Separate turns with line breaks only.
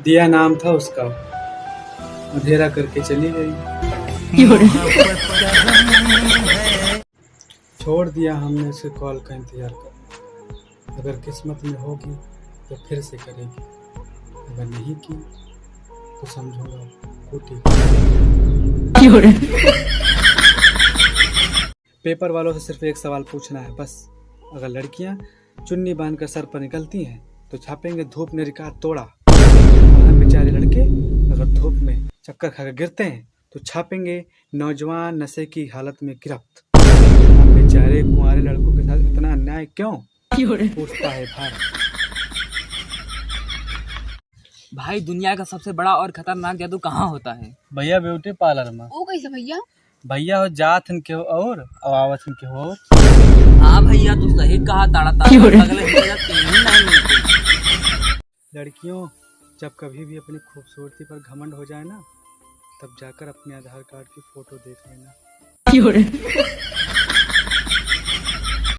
दिया नाम था उसका, अंधेरा करके चली गई। छोड़ दिया हमने उसे कॉल का इंतजार करना। अगर किस्मत में होगी तो फिर से करेगी, अगर नहीं की तो समझूंगा कूटी। पेपर वालों से सिर्फ एक सवाल पूछना है बस। अगर लड़कियां चुन्नी बांधकर सर पर निकलती हैं तो छापेंगे धूप ने रिकॉर्ड तोड़ा, और हम बेचारे लड़के अगर धूप में चक्कर खाकर गिरते हैं तो छापेंगे नौजवान नशे की हालत में गिरफ्त। हम बेचारे कुंवारे लड़कों के साथ इतना अन्याय क्यों, पूछता है भारत।
भाई दुनिया का सबसे बड़ा और खतरनाक जादू कहाँ होता है?
भैया ब्यूटी पार्लर में।
वो कैसे भैया?
भैया हो जात के हो और आवत के हो।
हाँ भैया तू सही कहा, ताड़ा ताड़ा अगले नहीं मिलते।
लड़कियों जब कभी भी अपनी खूबसूरती पर घमंड हो जाए ना, तब जाकर अपने आधार कार्ड की फोटो देख लेना।